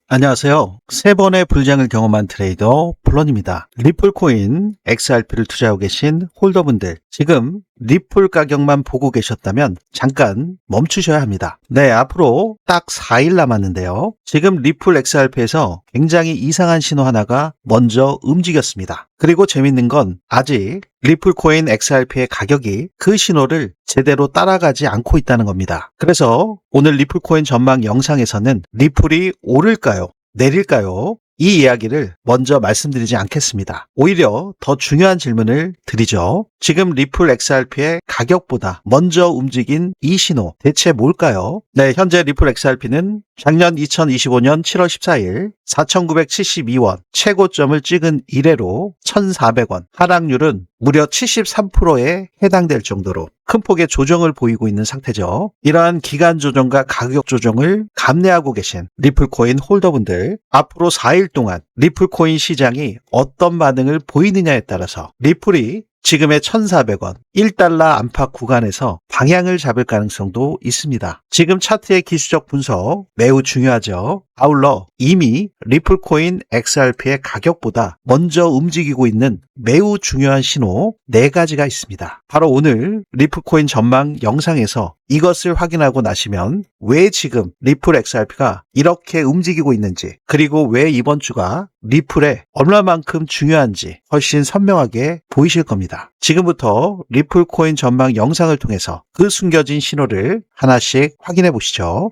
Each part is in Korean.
안녕하세요. 세 번의 불장을 경험한 트레이더 플런입니다. 리플코인 XRP를 투자하고 계신 홀더분들, 지금 리플 가격만 보고 계셨다면 잠깐 멈추셔야 합니다. 네, 앞으로 딱 4일 남았는데요. 지금 리플 XRP에서 굉장히 이상한 신호 하나가 먼저 움직였습니다. 그리고 재밌는 건 아직 리플코인 XRP의 가격이 그 신호를 제대로 따라가지 않고 있다는 겁니다. 그래서 오늘 리플코인 전망 영상에서는 리플이 오를까요? 내릴까요? 이 이야기를 먼저 말씀드리지 않겠습니다. 오히려 더 중요한 질문을 드리죠. 지금 리플 XRP의 가격보다 먼저 움직인 이 신호 대체 뭘까요? 네, 현재 리플 XRP는 작년 2025년 7월 14일 4,972원 최고점을 찍은 이래로 1,400원, 하락률은 무려 73%에 해당될 정도로 큰 폭의 조정을 보이고 있는 상태죠. 이러한 기간 조정과 가격 조정을 감내하고 계신 리플코인 홀더분들, 앞으로 4일 동안 리플코인 시장이 어떤 반응을 보이느냐에 따라서 리플이 지금의 1,400원, 1달러 안팎 구간에서 방향을 잡을 가능성도 있습니다. 지금 차트의 기술적 분석 매우 중요하죠. 아울러 이미 리플코인 XRP의 가격보다 먼저 움직이고 있는 매우 중요한 신호 4가지가 있습니다. 바로 오늘 리플코인 전망 영상에서 이것을 확인하고 나시면 왜 지금 리플 XRP가 이렇게 움직이고 있는지, 그리고 왜 이번 주가 리플에 얼마만큼 중요한지 훨씬 선명하게 보이실 겁니다. 지금부터 리플코인 전망 영상을 통해서 그 숨겨진 신호를 하나씩 확인해 보시죠.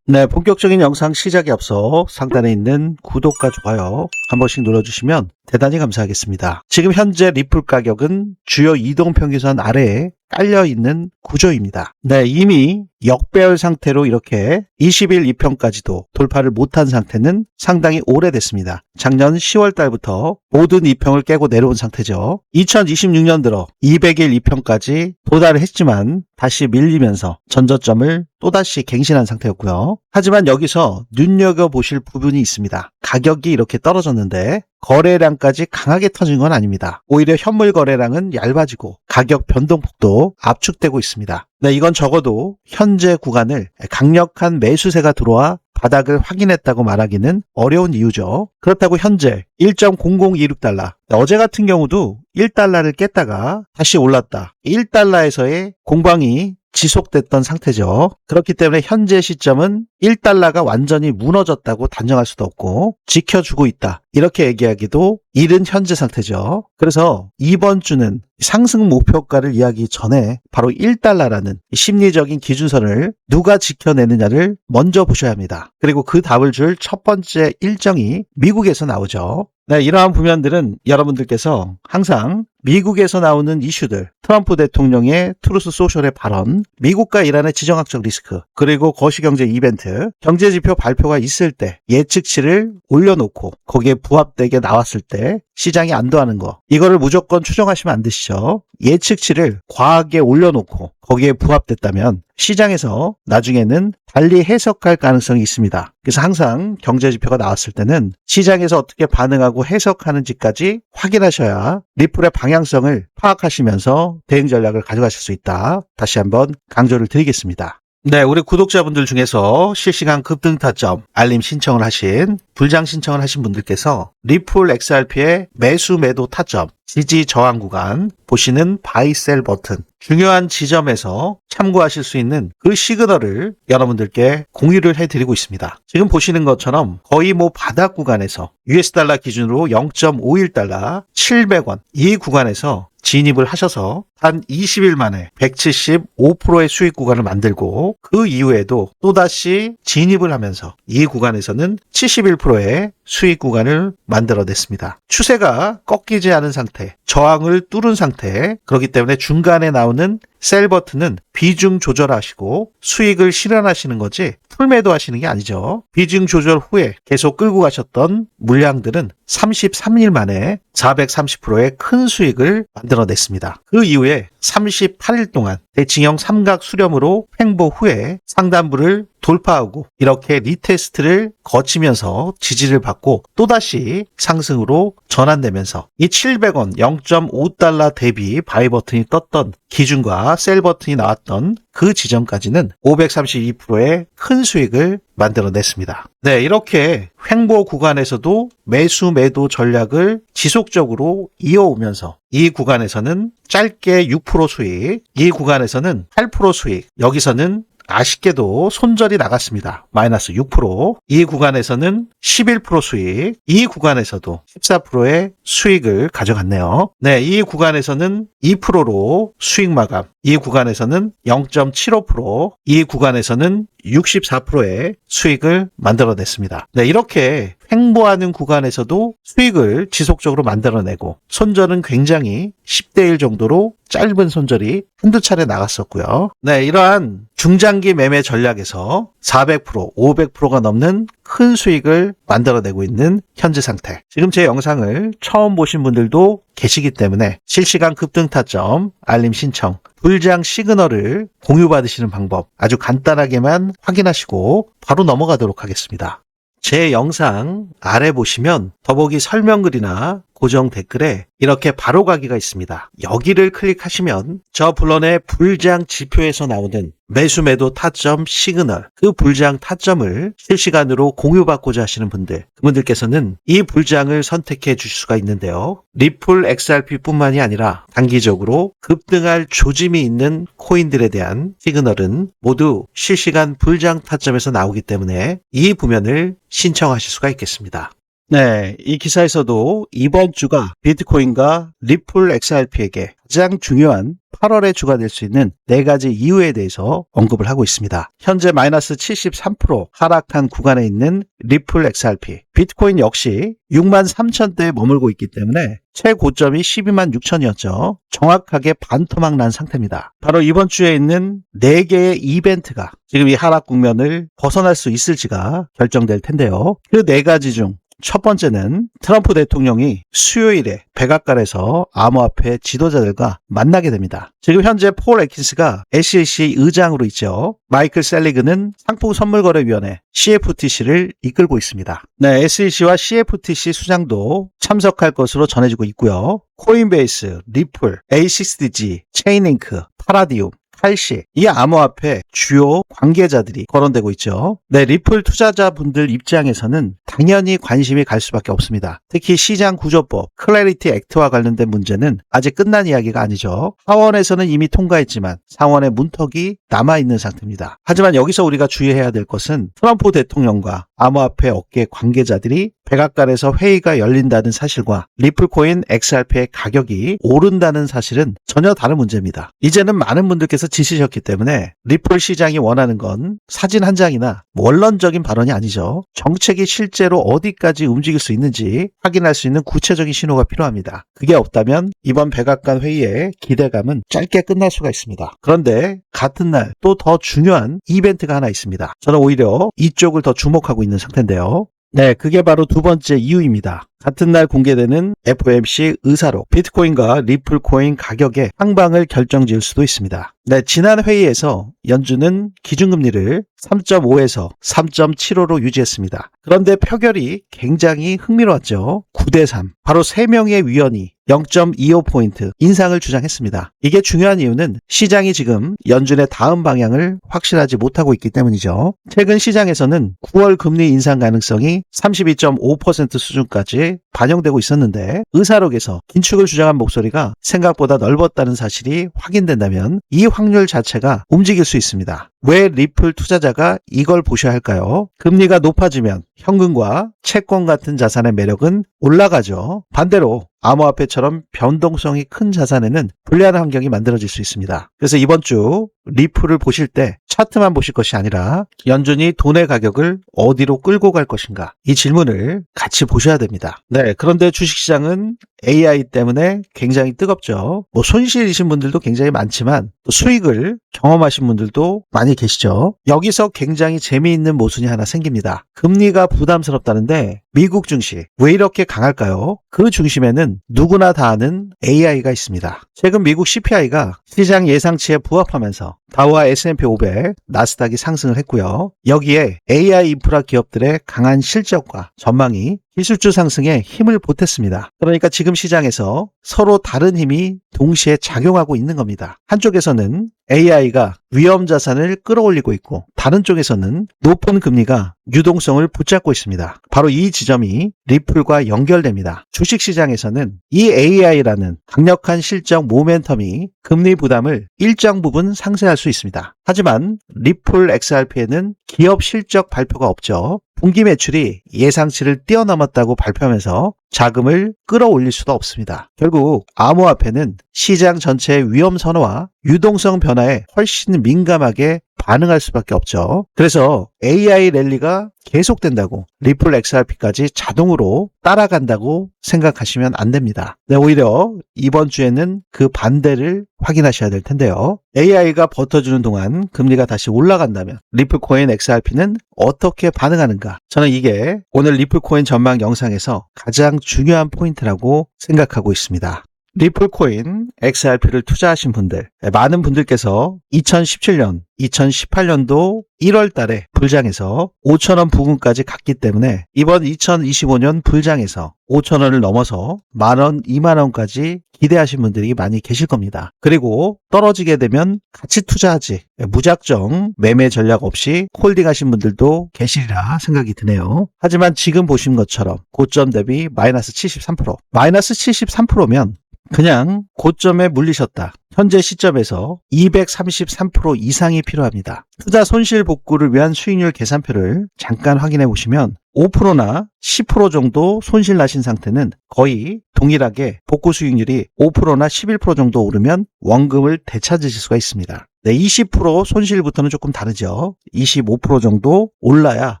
네, 본격적인 영상 시작에 앞서 상단에 있는 구독과 좋아요 한 번씩 눌러주시면 대단히 감사하겠습니다. 지금 현재 리플 가격은 주요 이동평균선 아래에 깔려있는 구조입니다. 네, 이미 역배열 상태로 이렇게 20일 이평까지도 돌파를 못한 상태는 상당히 오래됐습니다. 작년 10월 달부터 모든 이평을 깨고 내려온 상태죠. 2026년 들어 200일 이평까지 도달을 했지만 다시 밀리면서 전저점을 또다시 갱신한 상태였고요. 하지만 여기서 눈여겨보실 부분이 있습니다. 가격이 이렇게 떨어졌는데 거래량까지 강하게 터진 건 아닙니다. 오히려 현물 거래량은 얇아지고 가격 변동폭도 압축되고 있습니다. 네, 이건 적어도 현재 구간을 강력한 매수세가 들어와 바닥을 확인했다고 말하기는 어려운 이유죠. 그렇다고 현재 1.0026달러, 어제 같은 경우도 1달러를 깼다가 다시 올랐다. 1달러에서의 공방이 지속됐던 상태죠. 그렇기 때문에 현재 시점은 1달러가 완전히 무너졌다고 단정할 수도 없고 지켜주고 있다, 이렇게 얘기하기도 이른 현재 상태죠. 그래서 이번 주는 상승 목표가를 이야기 전에 바로 1달러라는 심리적인 기준선을 누가 지켜내느냐를 먼저 보셔야 합니다. 그리고 그 답을 줄 첫 번째 일정이 미국에서 나오죠. 네, 이러한 부면들은 여러분들께서 항상 미국에서 나오는 이슈들, 트럼프 대통령의 트루스 소셜의 발언, 미국과 이란의 지정학적 리스크, 그리고 거시경제 이벤트, 경제지표 발표가 있을 때 예측치를 올려놓고 거기에 부합되게 나왔을 때 시장이 안도하는 거, 이거를 무조건 추정하시면 안 되시죠. 예측치를 과하게 올려놓고 거기에 부합됐다면 시장에서 나중에는 달리 해석할 가능성이 있습니다. 그래서 항상 경제지표가 나왔을 때는 시장에서 어떻게 반응하고 해석하는지까지 확인하셔야 리플의 방향성을 파악하시면서 대응 전략을 가져가실 수 있다. 다시 한번 강조를 드리겠습니다. 네, 우리 구독자분들 중에서 실시간 급등 타점 알림 신청을 하신, 불장 신청을 하신 분들께서 리플 XRP의 매수 매도 타점, 지지 저항 구간 보시는 바이 셀 버튼, 중요한 지점에서 참고하실 수 있는 그 시그널을 여러분들께 공유를 해드리고 있습니다. 지금 보시는 것처럼 거의 바닥 구간에서 US 달러 기준으로 0.51달러 700원 이 구간에서 진입을 하셔서 한 20일 만에 175%의 수익 구간을 만들고, 그 이후에도 또다시 진입을 하면서 이 구간에서는 71%의 수익 구간을 만들어냈습니다. 추세가 꺾이지 않은 상태, 저항을 뚫은 상태, 그렇기 때문에 중간에 나오는 셀 버튼은 비중 조절하시고 수익을 실현하시는 거지 풀매도 하시는 게 아니죠. 비중 조절 후에 계속 끌고 가셨던 물량들은 33일 만에 430%의 큰 수익을 만들어냈습니다. 그 이후에 38일 동안 대칭형 삼각 수렴으로 횡보 후에 상단부를 돌파하고 이렇게 리테스트를 거치면서 지지를 받고 또다시 상승으로 전환되면서 이 700원 0.5달러 대비 바이 버튼이 떴던 기준과 셀 버튼이 나왔던 그 지점까지는 532%의 큰 수익을 만들어냈습니다. 네, 이렇게 횡보 구간에서도 매수 매도 전략을 지속적으로 이어오면서 이 구간에서는 짧게 6% 수익, 이 구간에서는 8% 수익, 여기서는 아쉽게도 손절이 나갔습니다. 마이너스 6%. 이 구간에서는 11% 수익, 이 구간에서도 14%의 수익을 가져갔네요. 네, 이 구간에서는 2%로 수익 마감, 이 구간에서는 0.75%, 이 구간에서는 64%의 수익을 만들어냈습니다. 네, 이렇게 횡보하는 구간에서도 수익을 지속적으로 만들어내고 손절은 굉장히 10대 1 정도로 짧은 손절이 한두 차례 나갔었고요. 네, 이러한 중장기 매매 전략에서 400%, 500%가 넘는 큰 수익을 만들어내고 있는 현재 상태. 지금 제 영상을 처음 보신 분들도 계시기 때문에 실시간 급등 타점, 알림 신청, 불장 시그널을 공유받으시는 방법 아주 간단하게만 확인하시고 바로 넘어가도록 하겠습니다. 제 영상 아래 보시면 더보기 설명글이나 고정 댓글에 이렇게 바로가기가 있습니다. 여기를 클릭하시면 저 불런의 불장 지표에서 나오는 매수 매도 타점 시그널, 그 불장 타점을 실시간으로 공유받고자 하시는 분들, 그분들께서는 이 불장을 선택해 주실 수가 있는데요. 리플 XRP 뿐만이 아니라 단기적으로 급등할 조짐이 있는 코인들에 대한 시그널은 모두 실시간 불장 타점에서 나오기 때문에 이 부면을 신청하실 수가 있겠습니다. 네, 이 기사에서도 이번 주가 비트코인과 리플 XRP에게 가장 중요한 8월의 주가 될 수 있는 4가지 이유에 대해서 언급을 하고 있습니다. 현재 마이너스 73% 하락한 구간에 있는 리플 XRP, 비트코인 역시 63,000대에 머물고 있기 때문에 최고점이 126,000이었죠. 정확하게 반토막 난 상태입니다. 바로 이번 주에 있는 4개의 이벤트가 지금 이 하락 국면을 벗어날 수 있을지가 결정될 텐데요. 그 4가지 중 첫 번째는 트럼프 대통령이 수요일에 백악관에서 암호화폐 지도자들과 만나게 됩니다. 지금 현재 폴 애킨스가 SEC 의장으로 있죠. 마이클 셀리그는 상품선물거래위원회 CFTC를 이끌고 있습니다. 네, SEC와 CFTC 수장도 참석할 것으로 전해지고 있고요. 코인베이스, 리플, A6DG, 체인링크, 파라디움, 칼시, 이 암호화폐 주요 관계자들이 거론되고 있죠. 네, 리플 투자자분들 입장에서는 당연히 관심이 갈 수밖에 없습니다. 특히 시장 구조법, 클래리티 액트와 관련된 문제는 아직 끝난 이야기가 아니죠. 하원에서는 이미 통과했지만 상원의 문턱이 남아있는 상태입니다. 하지만 여기서 우리가 주의해야 될 것은 트럼프 대통령과 암호화폐 업계 관계자들이 백악관에서 회의가 열린다는 사실과 리플코인 XRP의 가격이 오른다는 사실은 전혀 다른 문제입니다. 이제는 많은 분들께서 지치셨기 때문에 리플 시장이 원하는 건 사진 한 장이나 원론적인 발언이 아니죠. 정책이 실제로 어디까지 움직일 수 있는지 확인할 수 있는 구체적인 신호가 필요합니다. 그게 없다면 이번 백악관 회의의 기대감은 짧게 끝날 수가 있습니다. 그런데 같은 날 또 더 중요한 이벤트가 하나 있습니다. 저는 오히려 이쪽을 더 주목하고 있는 상태인데요. 네, 그게 바로 두 번째 이유입니다. 같은 날 공개되는 FOMC 의사록, 비트코인과 리플코인 가격의 향방을 결정지을 수도 있습니다. 네, 지난 회의에서 연준은 기준금리를 3.5에서 3.75로 유지했습니다. 그런데 표결이 굉장히 흥미로웠죠. 9대3. 바로 3명의 위원이 0.25포인트 인상을 주장했습니다. 이게 중요한 이유는 시장이 지금 연준의 다음 방향을 확실하지 못하고 있기 때문이죠. 최근 시장에서는 9월 금리 인상 가능성이 32.5% 수준까지 반영되고 있었는데 의사록에서 긴축을 주장한 목소리가 생각보다 넓었다는 사실이 확인된다면 이 확률 자체가 움직일 수 있습니다. 왜 리플 투자자가 이걸 보셔야 할까요? 금리가 높아지면 현금과 채권 같은 자산의 매력은 올라가죠. 반대로 암호화폐처럼 변동성이 큰 자산에는 불리한 환경이 만들어질 수 있습니다. 그래서 이번 주 리플을 보실 때 차트만 보실 것이 아니라 연준이 돈의 가격을 어디로 끌고 갈 것인가, 이 질문을 같이 보셔야 됩니다. 네, 그런데 주식시장은 AI 때문에 굉장히 뜨겁죠. 뭐 손실이신 분들도 굉장히 많지만 또 수익을 경험하신 분들도 많이 계시죠. 여기서 굉장히 재미있는 모순이 하나 생깁니다. 금리가 부담스럽다는데 미국 증시 왜 이렇게 강할까요? 그 중심에는 누구나 다 아는 AI가 있습니다. 최근 미국 CPI가 시장 예상치에 부합하면서 다우와 S&P 500, 나스닥이 상승을 했고요. 여기에 AI 인프라 기업들의 강한 실적과 전망이 기술주 상승에 힘을 보탰습니다. 그러니까 지금 시장에서 서로 다른 힘이 동시에 작용하고 있는 겁니다. 한쪽에서는 AI가 위험 자산을 끌어올리고 있고 다른 쪽에서는 높은 금리가 유동성을 붙잡고 있습니다. 바로 이 지점이 리플과 연결됩니다. 주식시장에서는 이 AI라는 강력한 실적 모멘텀이 금리 부담을 일정 부분 상쇄할 수 있습니다. 하지만 리플 XRP에는 기업 실적 발표가 없죠. 분기 매출이 예상치를 뛰어넘었다고 발표하면서 자금을 끌어올릴 수도 없습니다. 결국 암호화폐는 시장 전체의 위험 선호와 유동성 변화에 훨씬 민감하게 반응할 수밖에 없죠. 그래서 AI 랠리가 계속된다고 리플 XRP까지 자동으로 따라간다고 생각하시면 안 됩니다. 네, 오히려 이번 주에는 그 반대를 확인하셔야 될 텐데요. AI가 버텨주는 동안 금리가 다시 올라간다면 리플코인 XRP는 어떻게 반응하는가? 저는 이게 오늘 리플코인 전망 영상에서 가장 중요한 포인트라고 생각하고 있습니다. 리플코인 XRP를 투자하신 분들, 많은 분들께서 2017년, 2018년도 1월 달에 불장에서 5,000원 부근까지 갔기 때문에 이번 2025년 불장에서 5,000원을 넘어서 만원, 2만원까지 기대하신 분들이 많이 계실 겁니다. 그리고 떨어지게 되면 같이 투자하지, 무작정 매매 전략 없이 홀딩하신 분들도 계시리라 생각이 드네요. 하지만 지금 보신 것처럼 고점 대비 마이너스 73%, 마이너스 73%면 그냥 고점에 물리셨다. 현재 시점에서 233% 이상이 필요합니다. 투자 손실 복구를 위한 수익률 계산표를 잠깐 확인해 보시면 5%나 10% 정도 손실 나신 상태는 거의 동일하게 복구 수익률이 5%나 11% 정도 오르면 원금을 되찾으실 수가 있습니다. 네, 20% 손실부터는 조금 다르죠. 25% 정도 올라야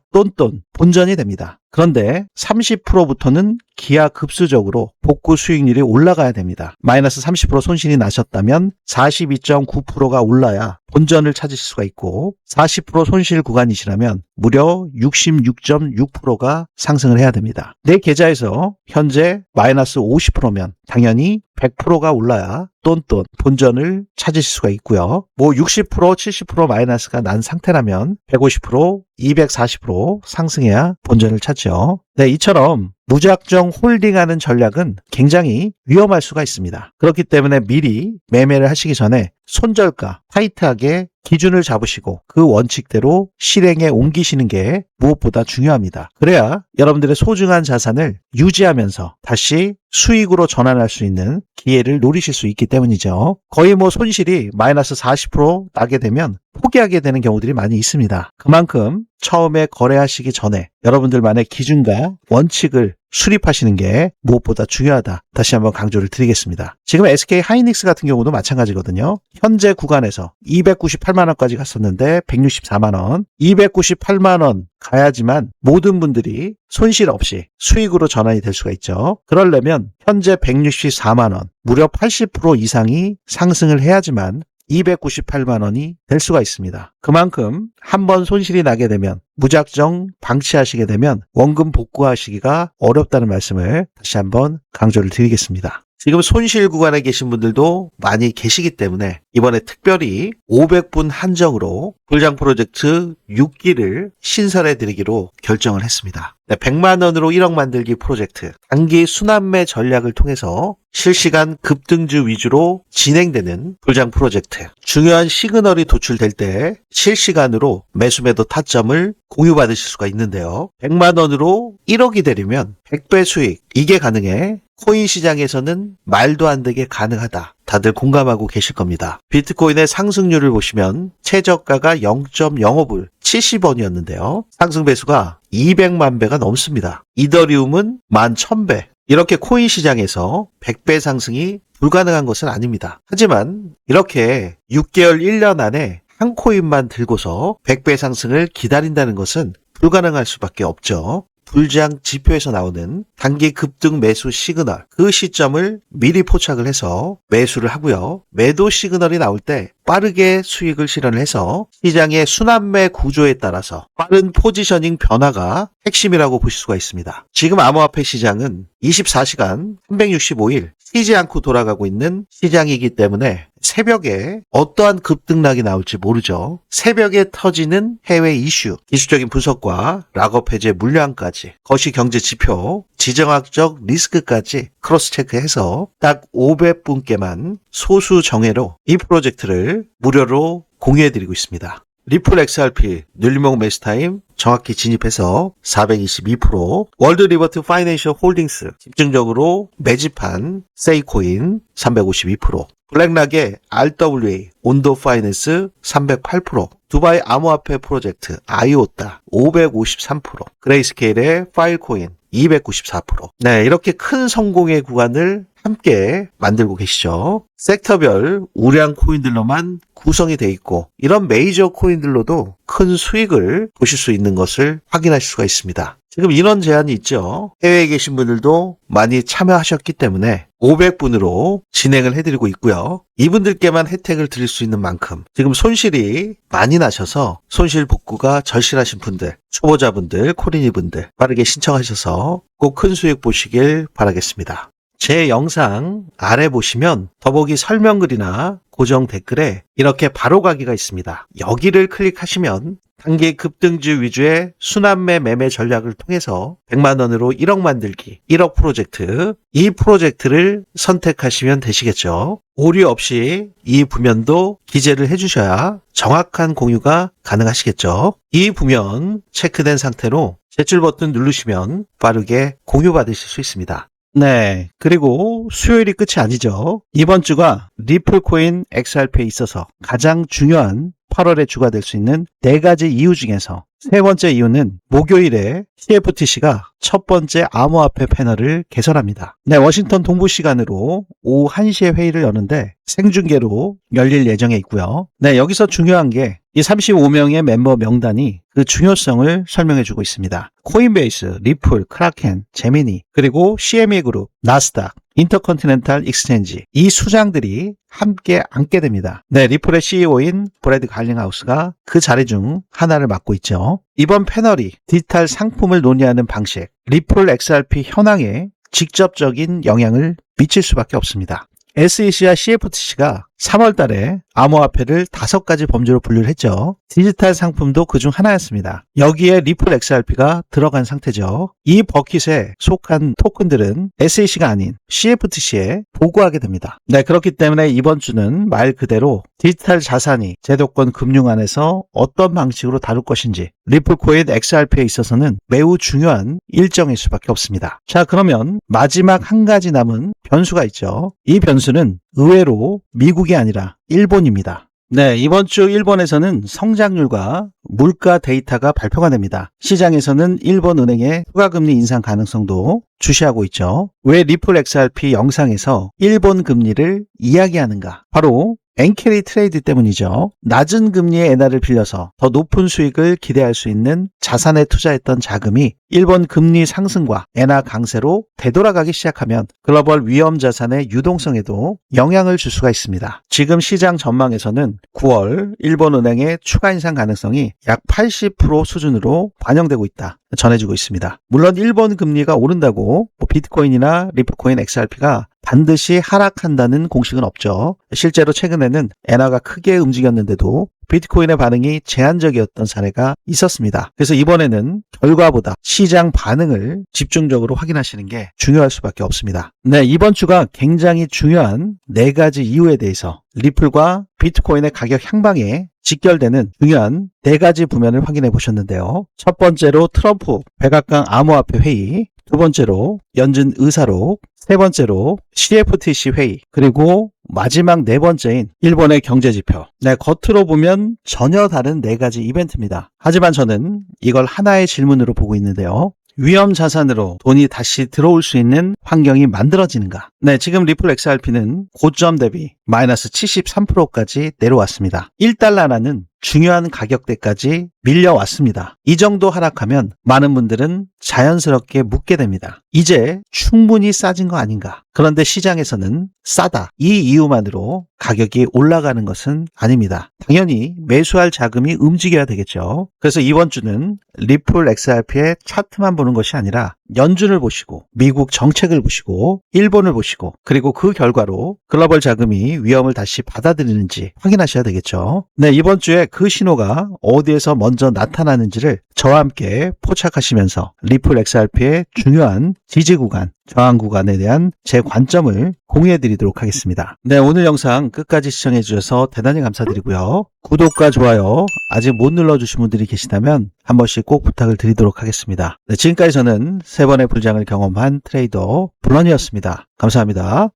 똔똔 본전이 됩니다. 그런데 30%부터는 기하급수적으로 복구 수익률이 올라가야 됩니다. 마이너스 30% 손실이 나셨다면 42.9%가 올라야 본전을 찾으실 수가 있고 40% 손실 구간이시라면 무려 66.6%가 상승을 해야 됩니다. 내 계좌에서 현재 마이너스 50%면 당연히 100%가 올라야 똔똔 본전을 찾으실 수가 있고요. 뭐 60%, 70% 마이너스가 난 상태라면 150%, 240% 상승해야 본전을 찾죠. 네, 이처럼 무작정 홀딩하는 전략은 굉장히 위험할 수가 있습니다. 그렇기 때문에 미리 매매를 하시기 전에 손절가 타이트하게 기준을 잡으시고 그 원칙대로 실행에 옮기시는 게 무엇보다 중요합니다. 그래야 여러분들의 소중한 자산을 유지하면서 다시 수익으로 전환할 수 있는 기회를 노리실 수 있기 때문이죠. 거의 뭐 손실이 마이너스 40% 나게 되면 포기하게 되는 경우들이 많이 있습니다. 그만큼 처음에 거래하시기 전에 여러분들만의 기준과 원칙을 수립하시는 게 무엇보다 중요하다. 다시 한번 강조를 드리겠습니다. 지금 SK 하이닉스 같은 경우도 마찬가지거든요. 현재 구간에서 298만 원까지 갔었는데 164만 원, 298만 원 가야지만 모든 분들이 손실 없이 수익으로 전환이 될 수가 있죠. 그러려면 현재 164만 원, 무려 80% 이상이 상승을 해야지만 298만 원이 될 수가 있습니다. 그만큼 한번 손실이 나게 되면 무작정 방치하시게 되면 원금 복구하시기가 어렵다는 말씀을 다시 한번 강조를 드리겠습니다. 지금 손실 구간에 계신 분들도 많이 계시기 때문에 이번에 특별히 500분 한정으로 불장 프로젝트 6기를 신설해 드리기로 결정을 했습니다. 100만 원으로 1억 만들기 프로젝트, 단기 순환매 전략을 통해서 실시간 급등주 위주로 진행되는 불장 프로젝트, 중요한 시그널이 도출될 때 실시간으로 매수매도 타점을 공유받으실 수가 있는데요. 100만 원으로 1억이 되려면 100배 수익, 이게 가능해 코인 시장에서는 말도 안 되게 가능하다. 다들 공감하고 계실 겁니다. 비트코인의 상승률을 보시면 최저가가 0.05불 70원이었는데요. 상승 배수가 200만 배가 넘습니다. 이더리움은 11,000배. 이렇게 코인 시장에서 100배 상승이 불가능한 것은 아닙니다. 하지만 이렇게 6개월 1년 안에 한 코인만 들고서 100배 상승을 기다린다는 것은 불가능할 수밖에 없죠. 불장 지표에서 나오는 단기 급등 매수 시그널, 그 시점을 미리 포착을 해서 매수를 하고요. 매도 시그널이 나올 때 빠르게 수익을 실현을 해서 시장의 순환매 구조에 따라서 빠른 포지셔닝 변화가 핵심이라고 보실 수가 있습니다. 지금 암호화폐 시장은 24시간 365일 쉬지 않고 돌아가고 있는 시장이기 때문에 새벽에 어떠한 급등락이 나올지 모르죠. 새벽에 터지는 해외 이슈, 기술적인 분석과 락업 해제 물량까지, 거시경제 지표, 지정학적 리스크까지 크로스 체크해서 딱 500분께만 소수 정예로 이 프로젝트를 무료로 공유해드리고 있습니다. 리플 XRP 눌림목 매수타임 정확히 진입해서 422%, 월드 리버트 파이낸셜 홀딩스 집중적으로 매집한 세이코인 352%, 블랙락의 RWA 온도 파이낸스 308%, 두바이 암호화폐 프로젝트 아이오타 553%, 그레이스케일의 파일코인 294%. 네, 이렇게 큰 성공의 구간을 함께 만들고 계시죠. 섹터별 우량 코인들로만 구성이 되어 있고 이런 메이저 코인들로도 큰 수익을 보실 수 있는 것을 확인하실 수가 있습니다. 지금 인원 제한이 있죠. 해외에 계신 분들도 많이 참여하셨기 때문에 500분으로 진행을 해드리고 있고요. 이분들께만 혜택을 드릴 수 있는 만큼 지금 손실이 많이 나셔서 손실 복구가 절실하신 분들, 초보자분들, 코린이분들 빠르게 신청하셔서 꼭 큰 수익 보시길 바라겠습니다. 제 영상 아래 보시면 더보기 설명글이나 고정 댓글에 이렇게 바로가기가 있습니다. 여기를 클릭하시면 단기 급등주 위주의 순환매 매매 전략을 통해서 100만 원으로 1억 만들기, 1억 프로젝트, 이 프로젝트를 선택하시면 되시겠죠. 오류 없이 이 부면도 기재를 해주셔야 정확한 공유가 가능하시겠죠. 이 부면 체크된 상태로 제출 버튼 누르시면 빠르게 공유 받으실 수 있습니다. 네, 그리고 수요일이 끝이 아니죠. 이번 주가 리플코인 XRP에 있어서 가장 중요한 8월의 주가 될 수 있는 4가지 이유 중에서 세 번째 이유는 목요일에 CFTC가 첫 번째 암호화폐 패널을 개설합니다. 네, 워싱턴 동부 시간으로 오후 1시에 회의를 여는데 생중계로 열릴 예정에 있고요. 네, 여기서 중요한 게 이 35명의 멤버 명단이 그 중요성을 설명해 주고 있습니다. 코인베이스, 리플, 크라켄, 제미니, 그리고 CME 그룹, 나스닥, 인터컨티넨탈 익스체인지, 이 수장들이 함께 앉게 됩니다. 네, 리플의 CEO인 브래드 갈링하우스가 그 자리 중 하나를 맡고 있죠. 이번 패널이 디지털 상품을 논의하는 방식, 리플 XRP 현황에 직접적인 영향을 미칠 수밖에 없습니다. SEC와 CFTC가 3월 달에 암호화폐를 5가지 범주로 분류를 했죠. 디지털 상품도 그중 하나였습니다. 여기에 리플 XRP가 들어간 상태죠. 이 버킷에 속한 토큰들은 SEC가 아닌 CFTC에 보고하게 됩니다. 네, 그렇기 때문에 이번 주는 말 그대로 디지털 자산이 제도권 금융안에서 어떤 방식으로 다룰 것인지 리플코인 XRP에 있어서는 매우 중요한 일정일 수밖에 없습니다. 자, 그러면 마지막 한 가지 남은 변수가 있죠. 이 변수는 의외로 미국이 아니라 일본입니다. 네, 이번 주 일본에서는 성장률과 물가 데이터가 발표가 됩니다. 시장에서는 일본 은행의 추가금리 인상 가능성도 주시하고 있죠. 왜 리플 XRP 영상에서 일본 금리를 이야기하는가? 바로 엔캐리 트레이드 때문이죠. 낮은 금리의 엔화를 빌려서 더 높은 수익을 기대할 수 있는 자산에 투자했던 자금이 일본 금리 상승과 엔화 강세로 되돌아가기 시작하면 글로벌 위험 자산의 유동성에도 영향을 줄 수가 있습니다. 지금 시장 전망에서는 9월 일본은행의 추가 인상 가능성이 약 80% 수준으로 반영되고 있다 전해지고 있습니다. 물론 일본 금리가 오른다고 비트코인이나 리플코인 XRP가 반드시 하락한다는 공식은 없죠. 실제로 최근에는 엔화가 크게 움직였는데도 비트코인의 반응이 제한적이었던 사례가 있었습니다. 그래서 이번에는 결과보다 시장 반응을 집중적으로 확인하시는 게 중요할 수밖에 없습니다. 네, 이번 주가 굉장히 중요한 4가지 이유에 대해서 리플과 비트코인의 가격 향방에 직결되는 중요한 4가지 부면을 확인해 보셨는데요. 첫 번째로 트럼프 백악관 암호화폐 회의, 두 번째로 연준 의사록, 세 번째로 CFTC 회의, 그리고 마지막 4번째인 일본의 경제지표. 네, 겉으로 보면 전혀 다른 4가지 이벤트입니다. 하지만 저는 이걸 하나의 질문으로 보고 있는데요. 위험 자산으로 돈이 다시 들어올 수 있는 환경이 만들어지는가? 네, 지금 리플 XRP는 고점 대비 마이너스 73%까지 내려왔습니다. 1달러라는 중요한 가격대까지 밀려왔습니다. 이 정도 하락하면 많은 분들은 자연스럽게 묻게 됩니다. 이제 충분히 싸진 거 아닌가? 그런데 시장에서는 싸다. 이 이유만으로 가격이 올라가는 것은 아닙니다. 당연히 매수할 자금이 움직여야 되겠죠. 그래서 이번 주는 리플 XRP의 차트만 보는 것이 아니라 연준을 보시고 미국 정책을 보시고 일본을 보시고 그리고 그 결과로 글로벌 자금이 위험을 다시 받아들이는지 확인하셔야 되겠죠. 네, 이번 주에 그 신호가 어디에서 먼저 나타나는지를 저와 함께 포착하시면서 리플 XRP의 중요한 지지 구간, 저항 구간에 대한 제 관점을 공유해 드리도록 하겠습니다. 네, 오늘 영상 끝까지 시청해 주셔서 대단히 감사드리고요. 구독과 좋아요 아직 못 눌러주신 분들이 계시다면 한 번씩 꼭 부탁을 드리도록 하겠습니다. 네, 지금까지 저는 3번의 불장을 경험한 트레이더 블런이었습니다. 감사합니다.